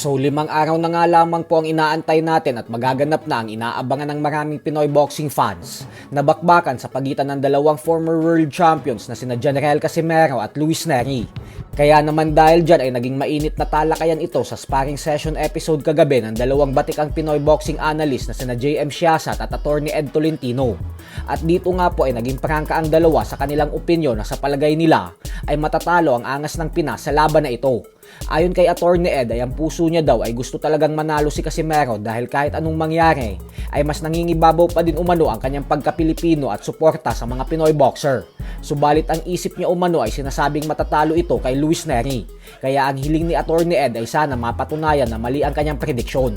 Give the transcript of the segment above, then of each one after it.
So 5 araw na nga lamang po ang inaantay natin at magaganap na ang inaabangan ng maraming Pinoy boxing fans na bakbakan sa pagitan ng dalawang former world champions na sina Janrael Casimero at Luis Nery. Kaya naman dahil dyan ay naging mainit na talakayan ito sa sparring session episode kagabi ng dalawang batikang Pinoy boxing analyst na sina JM Siasat at Attorney Ed Tolentino. At dito nga po ay naging prangka ang dalawa sa kanilang opinyon na sa palagay nila ay matatalo ang angas ng Pinas sa laban na ito. Ayon kay Attorney Ed ay ang puso niya daw ay gusto talagang manalo si Casimero dahil kahit anong mangyari ay mas nangingibabaw pa din umano ang kanyang pagka-Pilipino at suporta sa mga Pinoy boxer. Subalit ang isip niya umano ay sinasabing matatalo ito kay Luis Nery. Kaya ang hiling ni Attorney Ed ay sana mapatunayan na mali ang kanyang prediksyon.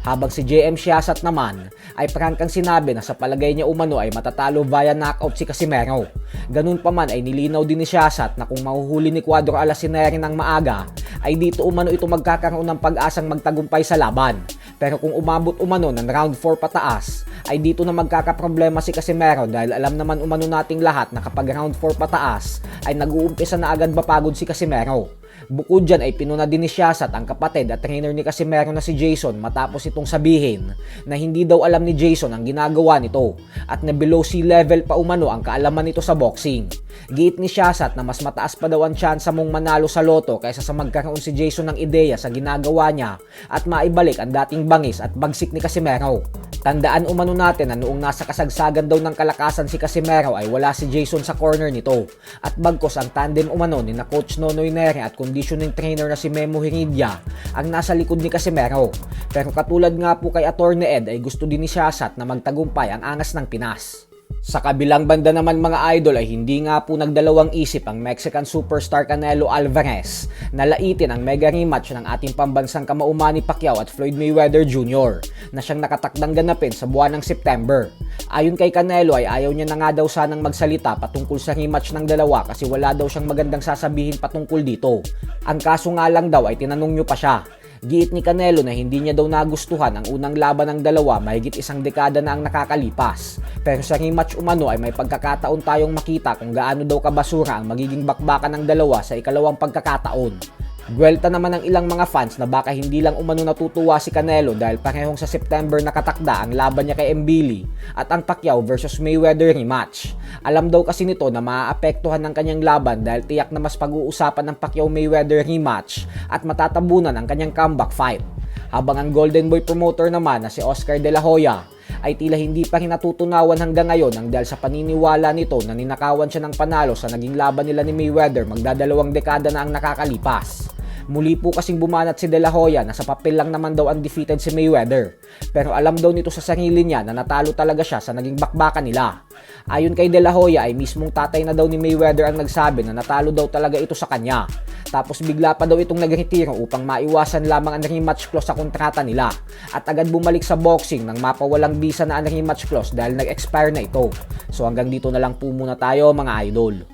Habang si JM Siasat naman ay prangkang sinabi na sa palagay niya umano ay matatalo via knockout si Casimero. Ganun pa man ay nilinaw din ni Siasat na kung mahuhuli ni Cuadro Alasineri ng maaga ay dito umano ito magkakaroon ng pag-asang magtagumpay sa laban. Pero kung umabot umano ng round 4 pataas ay dito na magkakaproblema si Casimero dahil alam naman umano nating lahat na kapag round 4 pataas ay nag-uumpisa na agad mapagod si Casimero. Bukod dyan ay pinuna din ni Siasat ang kapatid at trainer ni Casimero na si Jason matapos itong sabihin na hindi daw alam ni Jason ang ginagawa nito at na below sea level pa umano ang kaalaman nito sa boxing. Giit ni Siasat na mas mataas pa daw ang tsansa mong manalo sa loto kaysa sa magkaroon si Jason ng ideya sa ginagawa niya at maibalik ang dating bangis at bagsik ni Casimero. Tandaan umano natin na noong nasa kasagsagan daw ng kalakasan si Casimero ay wala si Jason sa corner nito at bagkos ang tandem umano ni na Coach Nonoy Neri at conditioning trainer na si Memo Heridia ang nasa likod ni Casimero. Pero katulad nga po kay Attorney Ed ay gusto din ni Siasat na magtagumpay ang angas ng Pinas. Sa kabilang banda naman mga idol ay hindi nga po nagdalawang isip ang Mexican superstar Canelo Alvarez na laitin ang mega rematch ng ating pambansang kamao Manny Pacquiao at Floyd Mayweather Jr. na siyang nakatakdang ganapin sa buwan ng September. Ayon kay Canelo ay ayaw niya na nga daw sanang magsalita patungkol sa rematch ng dalawa kasi wala daw siyang magandang sasabihin patungkol dito. Ang kaso nga lang daw ay tinanong niyo pa siya. Giit ni Canelo na hindi niya daw nagustuhan ang unang laban ng dalawa mahigit isang dekada na ang nakakalipas. Pero sa rematch umano ay may pagkakataon tayong makita kung gaano daw kabasura ang magiging bakbakan ng dalawa sa ikalawang pagkakataon. Buwelta naman ng ilang mga fans na baka hindi lang umano natutuwa si Canelo dahil parehong sa September nakatakda ang laban niya kay Mbili at ang Pacquiao versus Mayweather rematch. Alam daw kasi nito na maaapektuhan ng kanyang laban dahil tiyak na mas pag-uusapan ng Pacquiao-Mayweather rematch at matatabunan ang kanyang comeback fight. Habang ang Golden Boy promoter naman na si Oscar De La Hoya ay tila hindi pa rin natutunawan hanggang ngayon ang dahil sa paniniwala nito na ninakawan siya ng panalo sa naging laban nila ni Mayweather magdadalawang dekada na ang nakakalipas. Muli po kasing bumanat si De La Hoya na sa papel lang naman daw undefeated si Mayweather. Pero alam daw nito sa sarili niya na natalo talaga siya sa naging bakbakan nila. Ayon kay De La Hoya ay mismong tatay na daw ni Mayweather ang nagsabi na natalo daw talaga ito sa kanya. Tapos bigla pa daw itong nagretiro upang maiwasan lamang ang rematch clause sa kontrata nila. At agad bumalik sa boxing nang mapawalang bisa na ang rematch clause dahil nag-expire na ito. So hanggang dito na lang po muna tayo mga idol.